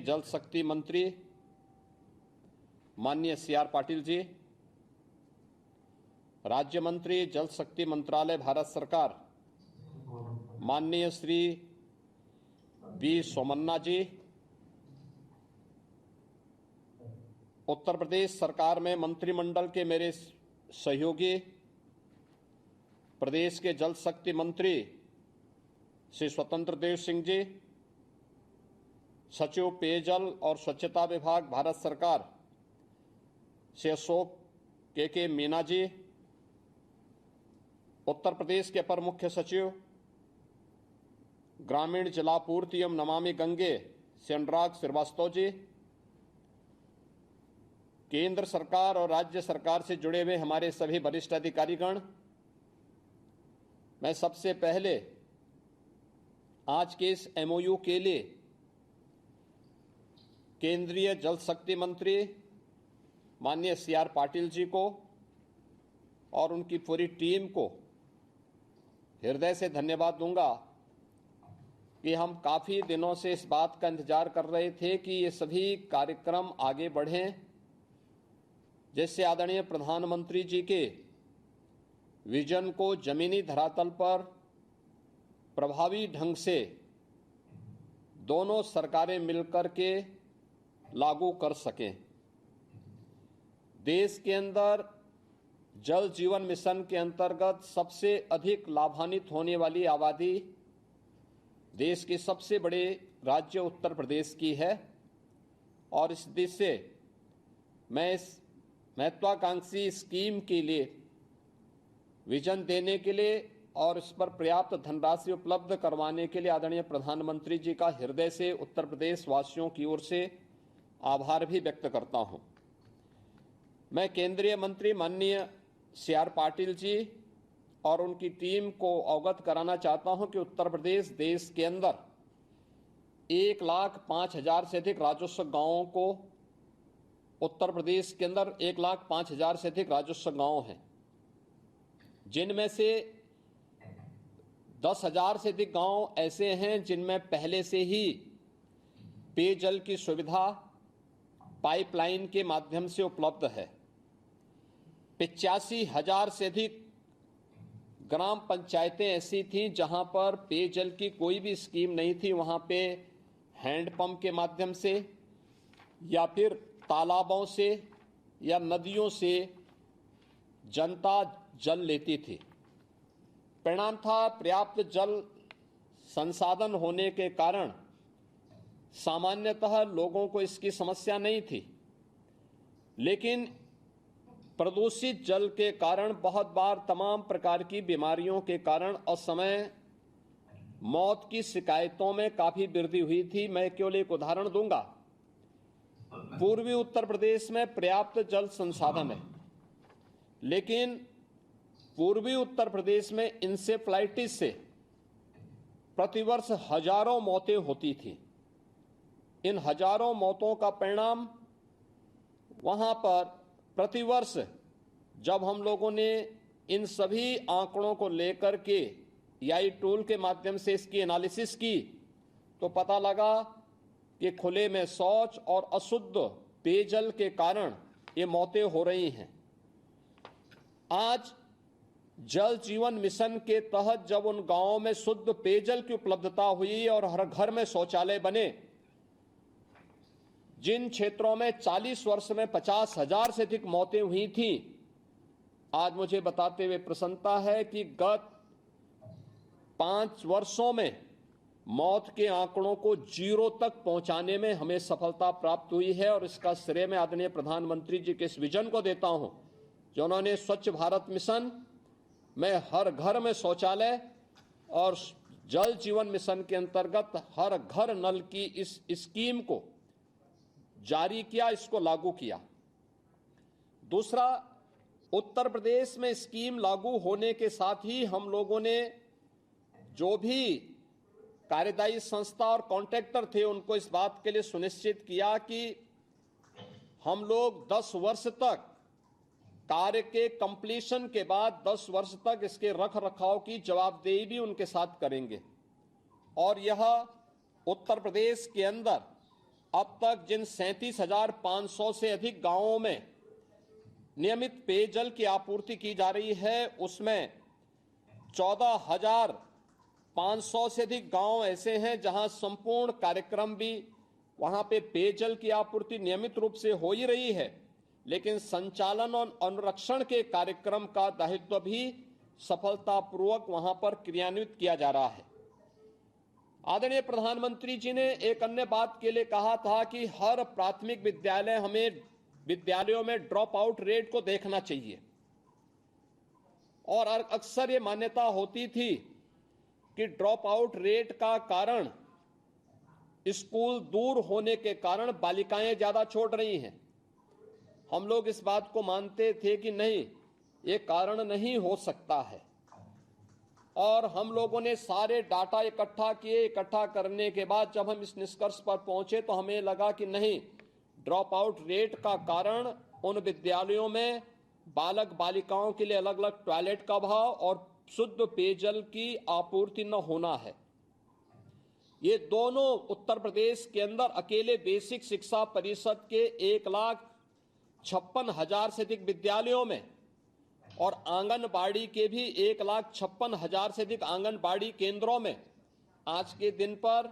जल शक्ति मंत्री माननीय CR पाटिल जी, राज्य मंत्री जल शक्ति मंत्रालय भारत सरकार माननीय श्री V सोमन्ना जी, उत्तर प्रदेश सरकार में मंत्रिमंडल के मेरे सहयोगी प्रदेश के जल शक्ति मंत्री श्री स्वतंत्र देव सिंह जी, सचिव पेयजल और स्वच्छता विभाग भारत सरकार श्री अशोक के मीना जी, उत्तर प्रदेश के अपर मुख्य सचिव ग्रामीण जलापूर्ति एवं नमामि गंगे श्री अनुराग श्रीवास्तव जी, केंद्र सरकार और राज्य सरकार से जुड़े हुए हमारे सभी वरिष्ठ अधिकारीगण, मैं सबसे पहले आज के इस MOU के लिए केंद्रीय जल शक्ति मंत्री माननीय CR पाटिल जी को और उनकी पूरी टीम को हृदय से धन्यवाद दूंगा कि हम काफ़ी दिनों से इस बात का इंतजार कर रहे थे कि ये सभी कार्यक्रम आगे बढ़ें, जिससे आदरणीय प्रधानमंत्री जी के विजन को जमीनी धरातल पर प्रभावी ढंग से दोनों सरकारें मिलकर के लागू कर सकें। देश के अंदर जल जीवन मिशन के अंतर्गत सबसे अधिक लाभान्वित होने वाली आबादी देश के सबसे बड़े राज्य उत्तर प्रदेश की है और इस देश से मैं इस महत्वाकांक्षी स्कीम के लिए विजन देने के लिए और इस पर पर्याप्त धनराशि उपलब्ध करवाने के लिए आदरणीय प्रधानमंत्री जी का हृदय से उत्तर प्रदेश वासियों की ओर से आभार भी व्यक्त करता हूं। मैं केंद्रीय मंत्री माननीय CR पाटिल जी और उनकी टीम को अवगत कराना चाहता हूं कि उत्तर प्रदेश देश के अंदर 1,05,000 से अधिक राजस्व गांवों को उत्तर प्रदेश के अंदर 1,05,000 से अधिक राजस्व गांव हैं, जिनमें से 10,000 से अधिक गांव ऐसे हैं जिनमें पहले से ही पेयजल की सुविधा पाइपलाइन के माध्यम से उपलब्ध है। 85,000 से अधिक ग्राम पंचायतें ऐसी थीं जहां पर पेयजल की कोई भी स्कीम नहीं थी, वहां पे हैंडपंप के माध्यम से या फिर तालाबों से या नदियों से जनता जल लेती थी। परिणाम था पर्याप्त जल संसाधन होने के कारण सामान्यतः लोगों को इसकी समस्या नहीं थी, लेकिन प्रदूषित जल के कारण बहुत बार तमाम प्रकार की बीमारियों के कारण असमय मौत की शिकायतों में काफी वृद्धि हुई थी। मैं केवल एक उदाहरण दूंगा। पूर्वी उत्तर प्रदेश में पर्याप्त जल संसाधन है, लेकिन पूर्वी उत्तर प्रदेश में इंसेफ्लाइटिस से प्रतिवर्ष हजारों मौतें होती थी। इन हजारों मौतों का परिणाम वहां पर प्रतिवर्ष जब हम लोगों ने इन सभी आंकड़ों को लेकर के AI टूल के माध्यम से इसकी एनालिसिस की तो पता लगा कि खुले में शौच और अशुद्ध पेयजल के कारण ये मौतें हो रही हैं। आज जल जीवन मिशन के तहत जब उन गांवों में शुद्ध पेयजल की उपलब्धता हुई और हर घर में शौचालय बने, जिन क्षेत्रों में 40 वर्ष में 50,000 से अधिक मौतें हुई थीं, आज मुझे बताते हुए प्रसन्नता है कि गत 5 वर्षों में मौत के आंकड़ों को 0 तक पहुंचाने में हमें सफलता प्राप्त हुई है और इसका श्रेय मैं आदरणीय प्रधानमंत्री जी के इस विजन को देता हूं, जो उन्होंने स्वच्छ भारत मिशन में हर घर में शौचालय और जल जीवन मिशन के अंतर्गत हर घर नल की इस स्कीम को जारी किया, इसको लागू किया। दूसरा, उत्तर प्रदेश में स्कीम लागू होने के साथ ही हम लोगों ने जो भी कार्यदायी संस्था और कॉन्ट्रैक्टर थे उनको इस बात के लिए सुनिश्चित किया कि हम लोग 10 वर्ष तक कार्य के कंप्लीशन के बाद 10 वर्ष तक इसके रख रखाव की जवाबदेही भी उनके साथ करेंगे। और यह उत्तर प्रदेश के अंदर अब तक जिन 37,500 से अधिक गांवों में नियमित पेयजल की आपूर्ति की जा रही है, उसमें 14,500 से अधिक गांव ऐसे हैं जहां संपूर्ण कार्यक्रम भी वहां पे पेयजल की आपूर्ति नियमित रूप से हो ही रही है, लेकिन संचालन और अनुरक्षण के कार्यक्रम का दायित्व भी सफलतापूर्वक वहां पर क्रियान्वित किया जा रहा है। आदरणीय प्रधानमंत्री जी ने एक अन्य बात के लिए कहा था कि हर प्राथमिक विद्यालयों में ड्रॉप आउट रेट को देखना चाहिए, और अक्सर ये मान्यता होती थी कि ड्रॉप आउट रेट का कारण स्कूल दूर होने के कारण बालिकाएं ज्यादा छोड़ रही हैं। हम लोग इस बात को मानते थे कि नहीं, ये कारण नहीं हो सकता है, और हम लोगों ने सारे डाटा इकट्ठा किए। इकट्ठा करने के बाद जब हम इस निष्कर्ष पर पहुंचे तो हमें लगा कि नहीं, ड्रॉप आउट रेट का कारण उन विद्यालयों में बालक बालिकाओं के लिए अलग अलग टॉयलेट का अभाव और शुद्ध पेयजल की आपूर्ति न होना है। ये दोनों उत्तर प्रदेश के अंदर अकेले बेसिक शिक्षा परिषद के 1,56,000 से अधिक विद्यालयों में और आंगनबाड़ी के भी 1,56,000 से अधिक आंगनबाड़ी केंद्रों में आज के दिन पर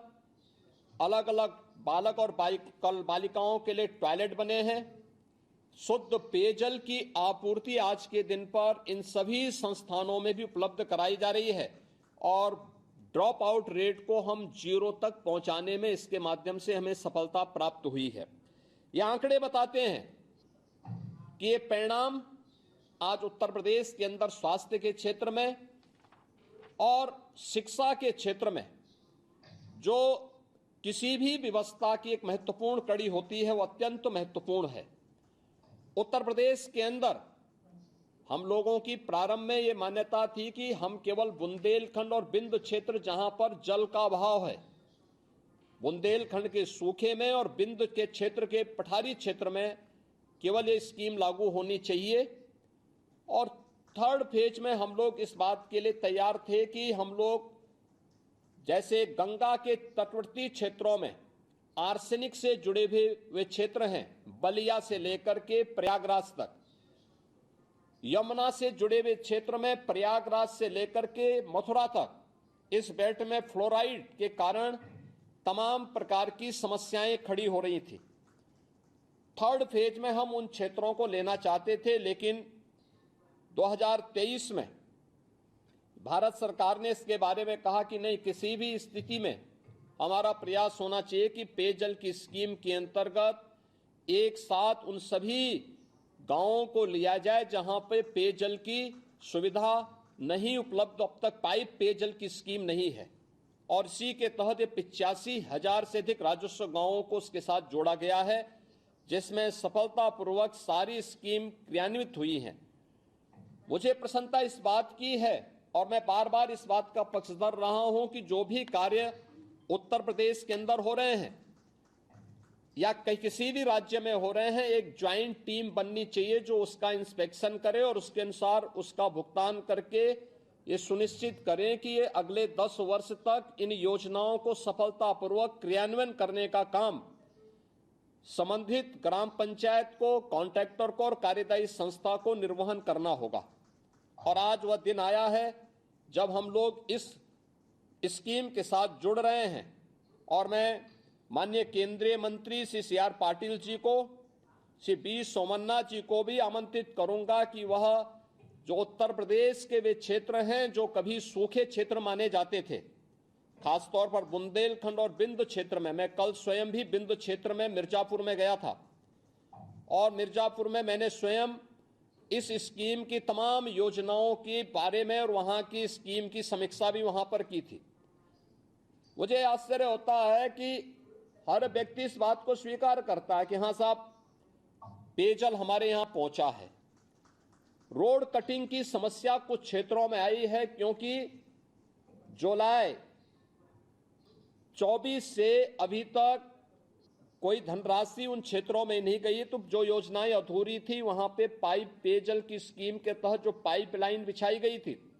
अलग अलग बालक और बालिकाओं के लिए टॉयलेट बने हैं। शुद्ध पेयजल की आपूर्ति आज के दिन पर इन सभी संस्थानों में भी उपलब्ध कराई जा रही है, और ड्रॉप आउट रेट को हम 0 तक पहुंचाने में इसके माध्यम से हमें सफलता प्राप्त हुई है। ये आंकड़े बताते हैं कि ये परिणाम आज उत्तर प्रदेश के अंदर स्वास्थ्य के क्षेत्र में और शिक्षा के क्षेत्र में, जो किसी भी व्यवस्था की एक महत्वपूर्ण कड़ी होती है, वो अत्यंत महत्वपूर्ण है। उत्तर प्रदेश के अंदर हम लोगों की प्रारंभ में ये मान्यता थी कि हम केवल बुंदेलखंड और बिंद क्षेत्र, जहां पर जल का अभाव है, बुंदेलखंड के सूखे में और बिंद के क्षेत्र के पठारी क्षेत्र में केवल ये स्कीम लागू होनी चाहिए। और थर्ड फेज में हम लोग इस बात के लिए तैयार थे कि हम लोग जैसे गंगा के तटवर्ती क्षेत्रों में आर्सेनिक से जुड़े हुए क्षेत्र हैं, बलिया से लेकर के प्रयागराज तक, यमुना से जुड़े हुए क्षेत्र में प्रयागराज से लेकर के मथुरा तक, इस बेल्ट में फ्लोराइड के कारण तमाम प्रकार की समस्याएं खड़ी हो रही थी। थर्ड फेज में हम उन क्षेत्रों को लेना चाहते थे, लेकिन 2023 में भारत सरकार ने इसके बारे में कहा कि नहीं, किसी भी स्थिति में हमारा प्रयास होना चाहिए कि पेयजल की स्कीम के अंतर्गत एक साथ उन सभी गांवों को लिया जाए जहां पे पेयजल की सुविधा नहीं उपलब्ध, अब तक पाइप पेयजल की स्कीम नहीं है, और इसी के तहत 85,000 से अधिक राजस्व गांवों को उसके साथ जोड़ा गया है, जिसमें सफलतापूर्वक सारी स्कीम क्रियान्वित हुई है। मुझे प्रसन्नता इस बात की है, और मैं बार बार इस बात का पक्षधर रहा हूं कि जो भी कार्य उत्तर प्रदेश के अंदर हो रहे हैं या किसी भी राज्य में हो रहे हैं, एक ज्वाइंट टीम बननी चाहिए जो उसका इंस्पेक्शन करे और उसके अनुसार उसका भुगतान करके ये सुनिश्चित करें कि ये अगले 10 वर्ष तक इन योजनाओं को सफलतापूर्वक क्रियान्वयन करने का काम संबंधित ग्राम पंचायत को, कॉन्ट्रैक्टर को और कार्यदायी संस्था को निर्वहन करना होगा। और आज वह दिन आया है जब हम लोग इस स्कीम के साथ जुड़ रहे हैं, और मैं माननीय केंद्रीय मंत्री श्री CR पाटिल जी को, श्री B सोमन्ना जी को भी आमंत्रित करूंगा कि वह जो उत्तर प्रदेश के वे क्षेत्र हैं जो कभी सूखे क्षेत्र माने जाते थे, खासतौर पर बुंदेलखंड और बिंद क्षेत्र में, मैं कल स्वयं भी बिंद क्षेत्र में मिर्जापुर में गया था, और मिर्जापुर में मैंने स्वयं इस स्कीम की तमाम योजनाओं के बारे में और वहां की स्कीम की समीक्षा भी वहां पर की थी। मुझे आश्चर्य होता है कि हर व्यक्ति इस बात को स्वीकार करता है कि हाँ साहब, पेयजल हमारे यहां पहुंचा है। रोड कटिंग की समस्या कुछ क्षेत्रों में आई है, क्योंकि जुलाई 24 से अभी तक कोई धनराशि उन क्षेत्रों में नहीं गई, तो जो योजनाएं अधूरी थी वहां पे पाइप पेयजल की स्कीम के तहत जो पाइपलाइन बिछाई गई थी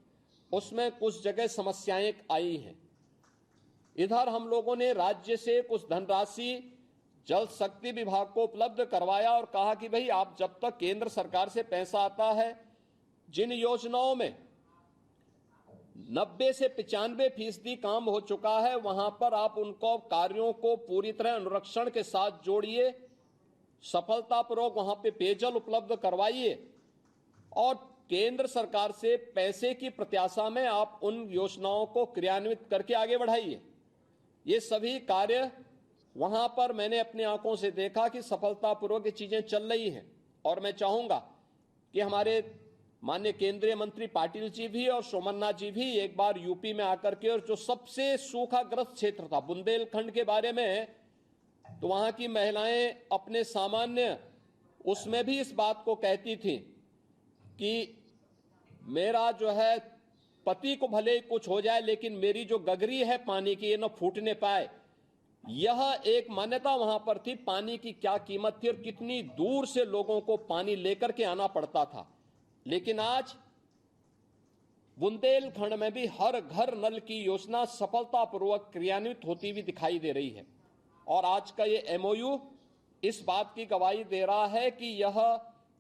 उसमें कुछ जगह समस्याएं आई हैं। इधर हम लोगों ने राज्य से कुछ धनराशि जल शक्ति विभाग को उपलब्ध करवाया और कहा कि भाई आप जब तक केंद्र सरकार से पैसा आता है, जिन योजनाओं में 90 से 95% काम हो चुका है, वहां पर आप उनको कार्यों को पूरी तरह अनुरक्षण के साथ जोड़िए, सफलतापूर्वक वहां पे पेयजल उपलब्ध करवाइए और केंद्र सरकार से पैसे की प्रत्याशा में आप उन योजनाओं को क्रियान्वित करके आगे बढ़ाइए। ये सभी कार्य वहां पर मैंने अपनी आंखों से देखा कि सफलतापूर्वक ये चीजें चल रही हैं और मैं चाहूंगा कि हमारे माननीय केंद्रीय मंत्री पाटिल जी भी और सोमन्ना जी भी एक बार यूपी में आकर के, और जो सबसे सूखाग्रस्त क्षेत्र था बुंदेलखंड के बारे में, तो वहां की महिलाएं अपने सामान्य उसमें भी इस बात को कहती थी कि मेरा जो है पति को भले ही कुछ हो जाए लेकिन मेरी जो गगरी है पानी की ये न फूटने पाए। यह एक मान्यता वहां पर थी। पानी की क्या कीमत थी और कितनी दूर से लोगों को पानी लेकर के आना पड़ता था। लेकिन आज बुंदेलखंड में भी हर घर नल की योजना सफलतापूर्वक क्रियान्वित होती हुई दिखाई दे रही है और आज का ये एमओयू इस बात की गवाही दे रहा है कि यह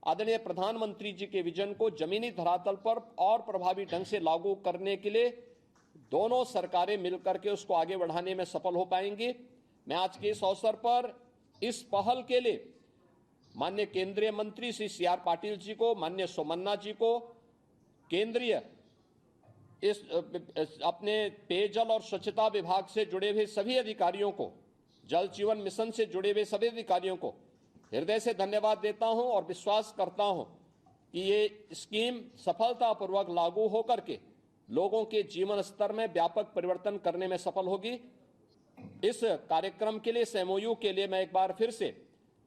आदरणीय प्रधानमंत्री जी के विजन को जमीनी धरातल पर और प्रभावी ढंग से लागू करने के लिए दोनों सरकारें मिलकर के उसको आगे बढ़ाने में सफल हो पाएंगी। मैं आज के इस अवसर पर इस पहल के लिए माननीय केंद्रीय मंत्री श्री CR पाटिल जी को, माननीय सोमन्ना जी को, केंद्रीय इस अपने पेयजल और स्वच्छता विभाग से जुड़े हुए सभी अधिकारियों को, जल जीवन मिशन से जुड़े हुए सभी अधिकारियों को हृदय से धन्यवाद देता हूं और विश्वास करता हूं कि ये स्कीम सफलतापूर्वक लागू होकर के लोगों के जीवन स्तर में व्यापक परिवर्तन करने में सफल होगी। इस कार्यक्रम के लिए, इस एमओयू के लिए मैं एक बार फिर से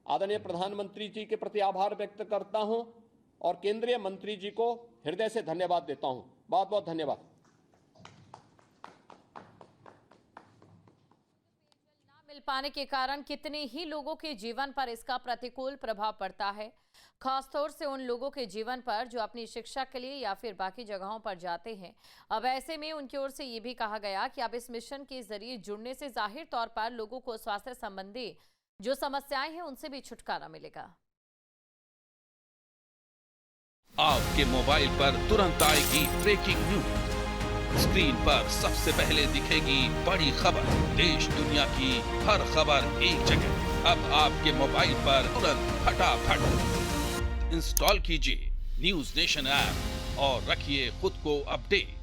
आदरणीय प्रधानमंत्री जी के प्रति आभार व्यक्त करता हूं और केंद्रीय मंत्री जी को हृदय से धन्यवाद देता हूं। बहुत बहुत धन्यवाद। मिल पाने के कारण कितने ही लोगों के जीवन पर इसका प्रतिकूल प्रभाव पड़ता है, खासतौर से उन लोगों के जीवन पर जो अपनी शिक्षा के लिए या फिर बाकी जगहों पर जाते हैं। अब ऐसे में उनकी ओर से ये भी कहा गया कि अब इस मिशन के जरिए जुड़ने से जाहिर तौर पर लोगों को स्वास्थ्य संबंधी जो समस्याएं हैं उनसे भी छुटकारा मिलेगा। आपके मोबाइल पर तुरंत आएगी ब्रेकिंग न्यूज। स्क्रीन पर सबसे पहले दिखेगी बड़ी खबर। देश दुनिया की हर खबर एक जगह। अब आपके मोबाइल पर तुरंत फटाफट इंस्टॉल कीजिए न्यूज नेशन ऐप और रखिए खुद को अपडेट।